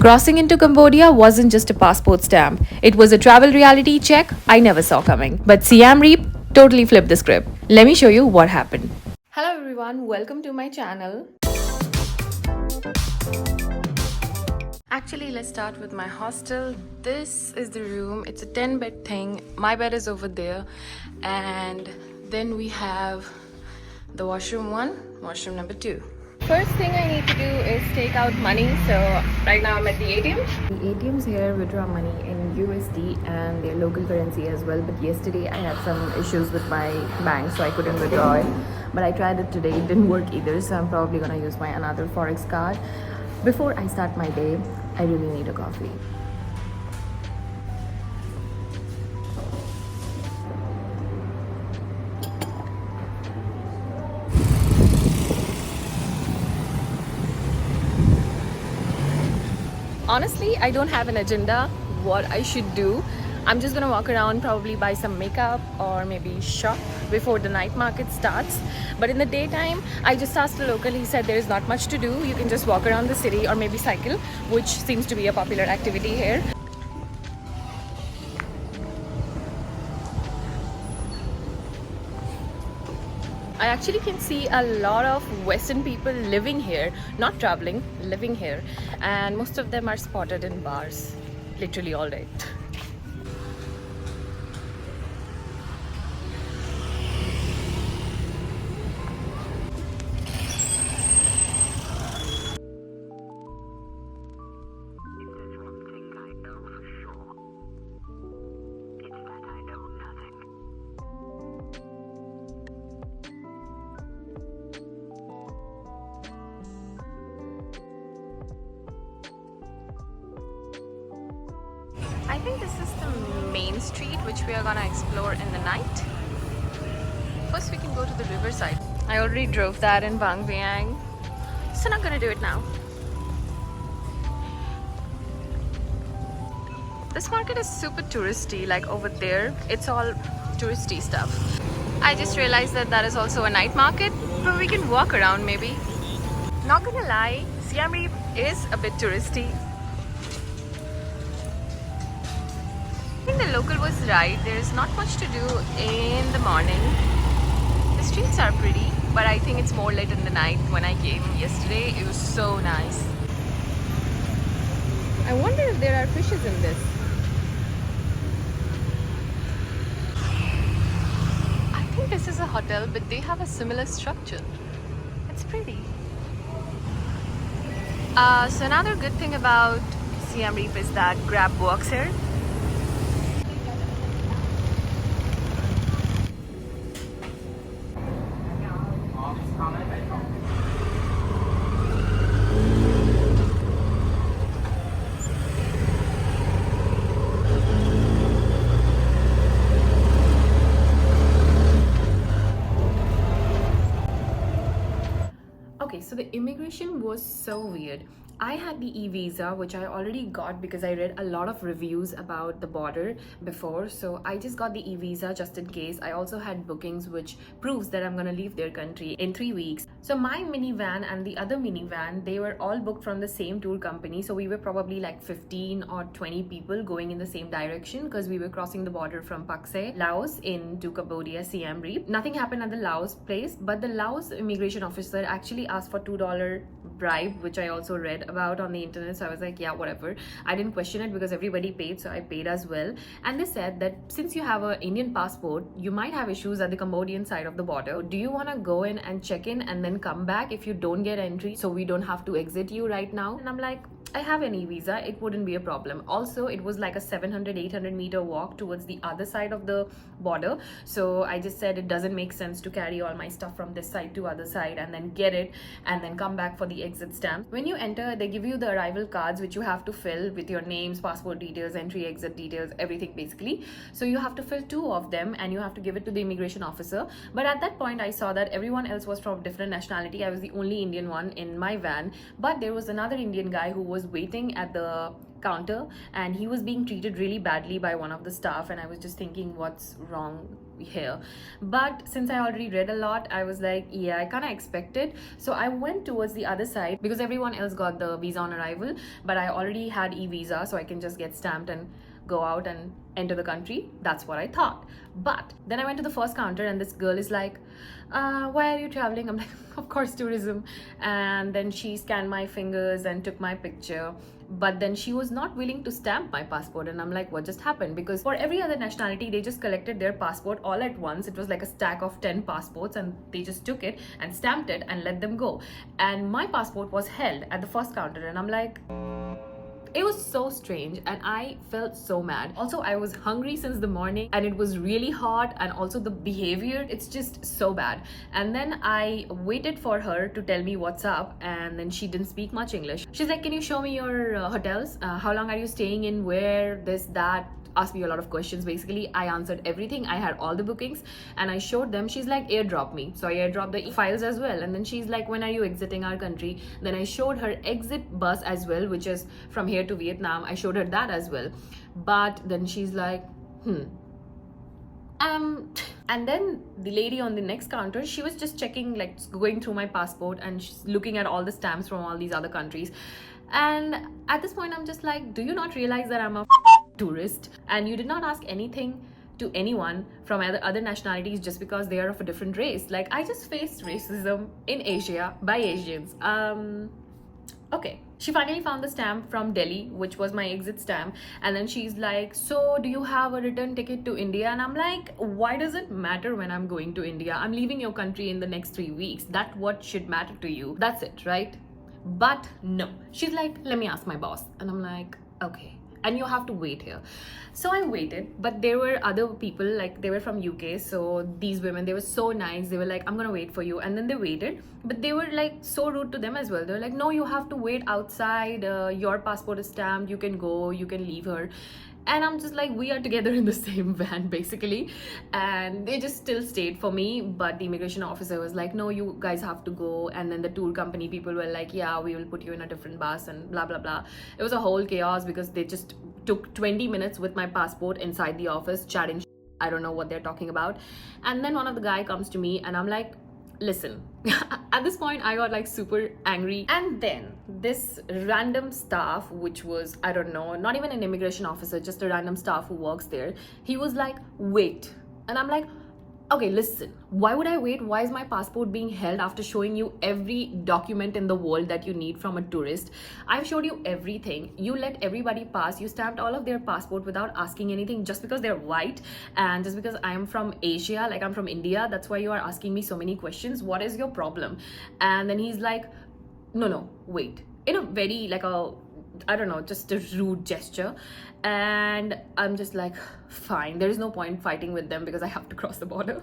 Crossing into Cambodia wasn't just a passport stamp, it was a travel reality check I never saw coming. But Siem Reap totally flipped the script. Let me show you what happened. Hello everyone, welcome to my channel. Actually, let's start with my hostel. This is the room. It's a 10-bed thing. My bed is over there. And then we have the washroom 1, washroom number 2. First thing I need to do is take out money. So right now I'm at the ATM. The ATMs here withdraw money in USD and their local currency as well. But yesterday I had some issues with my bank, so I couldn't withdraw it. But I tried it today. It didn't work either. So I'm probably gonna use my another Forex card. Before I start my day, I really need a coffee. Honestly, I don't have an agenda what I should do. I'm just gonna walk around, probably buy some makeup or maybe shop before the night market starts. But in the daytime, I just asked a local. He said there is not much to do. You can just walk around the city or maybe cycle, which seems to be a popular activity here. I actually can see a lot of Western people living here, not traveling, living here. And most of them are spotted in bars, literally all day. I think this is the main street which we are gonna explore in the night. First we can go to the riverside. I already drove that in Bang Vieng, so not gonna do it now. This market is super touristy, like over there it's all touristy stuff. I just realized that that is also a night market, but we can walk around maybe. Not gonna lie, Siem Reap is a bit touristy. I think the local was right. There is not much to do in the morning. The streets are pretty, but I think it's more late in the night. When I came yesterday, it was so nice. I wonder if there are fishes in this. I think this is a hotel, but they have a similar structure. It's pretty. So another good thing about Siem Reap is that Grab works here. Okay, so the immigration was so weird. I had the e-visa, which I already got because I read a lot of reviews about the border before. So I just got the e-visa just in case. I also had bookings, which proves that I'm gonna leave their country in 3 weeks. So my minivan and the other minivan, they were all booked from the same tour company. So we were probably like 15 or 20 people going in the same direction because we were crossing the border from Pakse, Laos into Cambodia, Siem Reap. Nothing happened at the Laos place, but the Laos immigration officer actually asked for $2 bribe, which I also read about on the internet. So I was like, yeah, whatever. I didn't question it because everybody paid, so I paid as well. And they said that since you have an Indian passport, you might have issues at the Cambodian side of the border. Do you want to go in and check in and then come back if you don't get entry, so we don't have to exit you right now? And I'm like, I have an e-visa, it wouldn't be a problem. Also, it was like a 700-800 meter walk towards the other side of the border. So I just said it doesn't make sense to carry all my stuff from this side to other side and then get it and then come back for the exit stamp. When you enter, they give you the arrival cards which you have to fill with your names, passport details, entry, exit details, everything basically. So you have to fill 2 of them and you have to give it to the immigration officer. But at that point, I saw that everyone else was from different nationality. I was the only Indian one in my van, but there was another Indian guy who was was waiting at the counter and he was being treated really badly by one of the staff, and I was just thinking, what's wrong here? But since I already read a lot, I was like, yeah, I kind of expected. So I went towards the other side because everyone else got the visa on arrival, but I already had e-visa, so I can just get stamped and go out and enter the country. That's what I thought. But then I went to the first counter and this girl is like, why are you traveling? I'm like, of course, tourism. And then she scanned my fingers and took my picture, but then she was not willing to stamp my passport. And I'm like, what just happened? Because for every other nationality, they just collected their passport all at once. It was like a stack of 10 passports and they just took it and stamped it and let them go. And my passport was held at the first counter, and I'm like, it was so strange and I felt so mad. Also, I was hungry since the morning and it was really hot, and also the behavior, it's just so bad. And then I waited for her to tell me what's up, and then she didn't speak much English. She's like, can you show me your hotels? How long are you staying in? Where? This, that. Asked me a lot of questions. Basically, I answered everything. I had all the bookings and I showed them. She's like, airdrop me. So I airdropped the files as well. And then she's like, when are you exiting our country? Then I showed her exit bus as well, which is from here to Vietnam. I showed her that as well. But then she's like, and then the lady on the next counter, she was just checking, like going through my passport, and she's looking at all the stamps from all these other countries. And at this point, I'm just like, do you not realize that I'm a tourist and you did not ask anything to anyone from other nationalities just because they are of a different race? Like, I just faced racism in Asia by Asians. Okay, she finally found the stamp from Delhi, which was my exit stamp, and then she's like, so do you have a return ticket to India? And I'm like, why does it matter when I'm going to India? I'm leaving your country in the next 3 weeks. That's what should matter to you. That's it, right? But no, she's like, let me ask my boss. And I'm like, okay, and you have to wait here. So I waited, but there were other people, like they were from UK. So these women, they were so nice. They were like, I'm gonna wait for you. And then they waited, but they were like so rude to them as well. They were like, no, you have to wait outside. Your passport is stamped. You can go, you can leave her. And I'm just like, we are together in the same van basically. And they just still stayed for me, but the immigration officer was like, no, you guys have to go. And then the tour company people were like, yeah, we will put you in a different bus and blah blah blah. It was a whole chaos because they just took 20 minutes with my passport inside the office chatting. I don't know what they're talking about. And then one of the guy comes to me and I'm like, listen. At this point I got like super angry. And then this random staff, which was, I don't know, not even an immigration officer, just a random staff who works there, he was like, wait. And I'm like, okay, listen, why would I wait? Why is my passport being held after showing you every document in the world that you need from a tourist? I've showed you everything. You let everybody pass. You stamped all of their passport without asking anything just because they're white and just because I'm from Asia, like I'm from India. That's why you are asking me so many questions. What is your problem? And then he's like, no, wait. In a very like a, I don't know, just a rude gesture. And I'm just like, fine, there is no point fighting with them because I have to cross the border.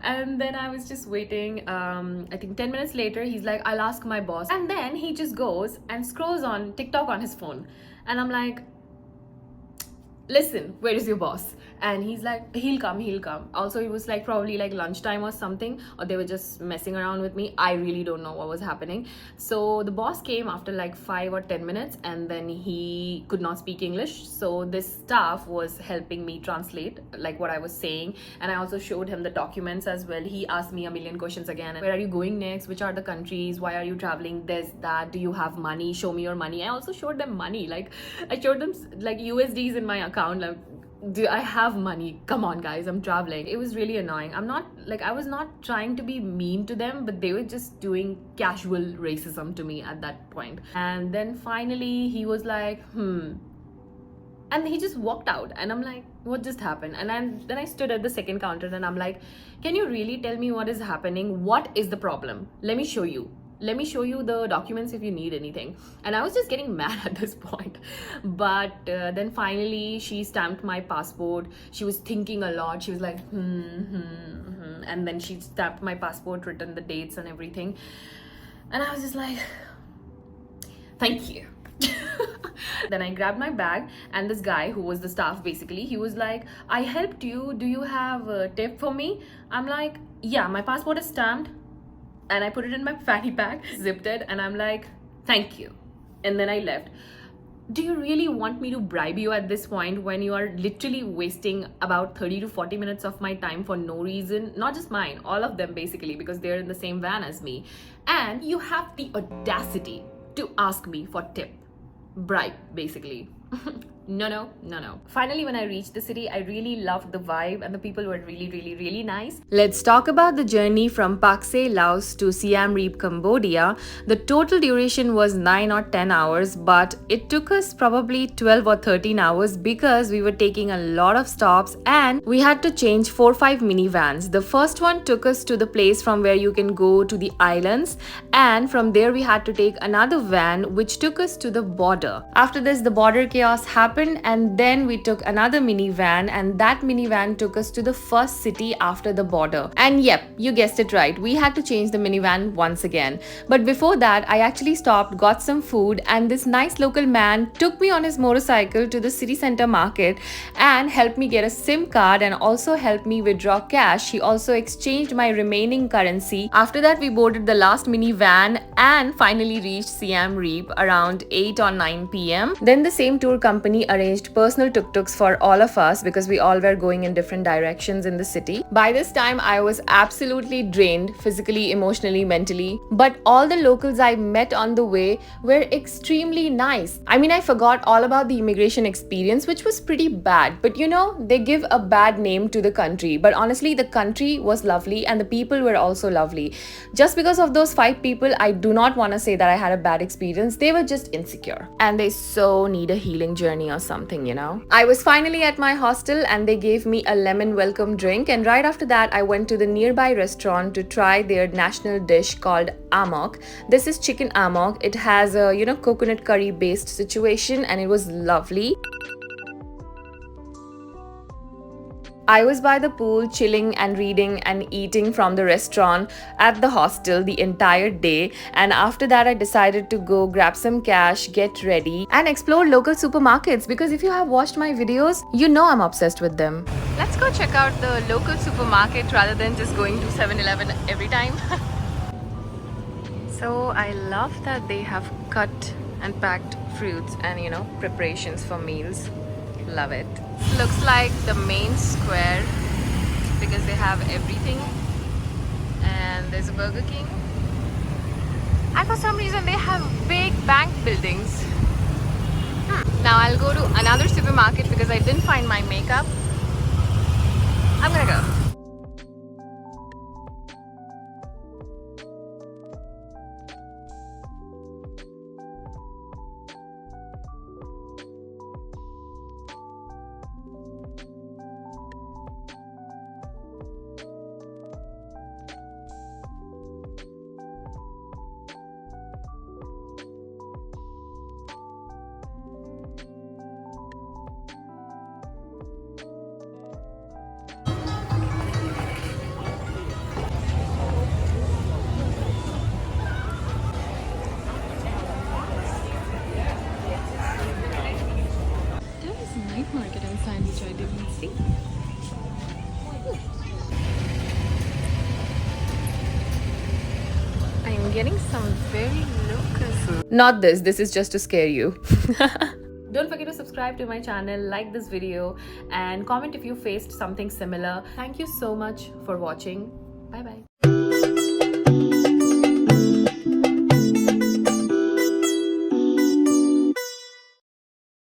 And then I was just waiting. I think 10 minutes later, he's like, I'll ask my boss. And then he just goes and scrolls on TikTok on his phone. And I'm like, listen, where is your boss? And he's like, he'll come. Also, it was like probably like lunchtime or something, or they were just messing around with me. I really don't know what was happening. So the boss came after like 5 or 10 minutes, and then he could not speak English. So this staff was helping me translate like what I was saying. And I also showed him the documents as well. He asked me a million questions again. Where are you going next? Which are the countries? Why are you traveling? This, that. Do you have money? Show me your money. I also showed them money. Like I showed them like USDs in my account. Like, do I have money? Come on guys, I'm traveling. It was really annoying. I was not trying to be mean to them, but they were just doing casual racism to me at that point. And then finally he was like, and he just walked out, and I'm like, what just happened? And then I stood at the second counter and I'm like, can you really tell me what is happening? What is the problem? Let me show you the documents if you need anything. And I was just getting mad at this point. But then finally she stamped my passport. She was thinking a lot. She was like, and then she stamped my passport, written the dates and everything. And I was just like, thank you. Then I grabbed my bag, and this guy who was the staff basically, he was like, I helped you. Do you have a tip for me? I'm like, yeah, my passport is stamped. And I put it in my fanny pack, zipped it, and I'm like, thank you. and then I left. Do you really want me to bribe you at this point when you are literally wasting about 30 to 40 minutes of my time for no reason? Not just mine, all of them basically, because they're in the same van as me. And you have the audacity to ask me for tip. Bribe, basically. No. Finally, when I reached the city, I really loved the vibe and the people were really nice. Let's talk about the journey from Pakse, Laos to Siem Reap, Cambodia. The total duration was 9 or 10 hours, but it took us probably 12 or 13 hours because we were taking a lot of stops and we had to change 4 or 5 minivans. The first one took us to the place from where you can go to the islands, and from there we had to take another van which took us to the border. After this, the border chaos happened, and then we took another minivan, and that minivan took us to the first city after the border. And yep, you guessed it right, we had to change the minivan once again. But before that, I actually stopped, got some food, and this nice local man took me on his motorcycle to the city center market and helped me get a SIM card and also helped me withdraw cash. He also exchanged my remaining currency. After that, we boarded the last minivan and finally reached Siem Reap around 8 or 9 p.m. Then the same tour company arranged personal tuk-tuks for all of us because we all were going in different directions in the city. By this time, I was absolutely drained physically, emotionally, mentally. But all the locals I met on the way were extremely nice. I mean, I forgot all about the immigration experience, which was pretty bad. But you know, they give a bad name to the country. But honestly, the country was lovely and the people were also lovely. Just because of those 5 people, I do not want to say that I had a bad experience. They were just insecure. And they so need a healing journey or something, you know. I was finally at my hostel and they gave me a lemon welcome drink, and right after that I went to the nearby restaurant to try their national dish called amok. This is chicken amok. It has a coconut curry based situation and it was lovely. I was by the pool chilling and reading and eating from the restaurant at the hostel the entire day, and after that I decided to go grab some cash, get ready and explore local supermarkets, because if you have watched my videos, you know I'm obsessed with them. Let's go check out the local supermarket rather than just going to 7-Eleven every time. So I love that they have cut and packed fruits and preparations for meals. Love it. Looks like the main square because they have everything, and there's a Burger King, and for some reason they have big bank buildings. Now I'll go to another supermarket because I didn't find my makeup. I'm gonna go. Night market inside which I didn't see. I'm getting some very local food. Not this is just to scare you. Don't forget to subscribe to my channel, like this video and comment if you faced something similar. Thank you so much for watching. Bye bye.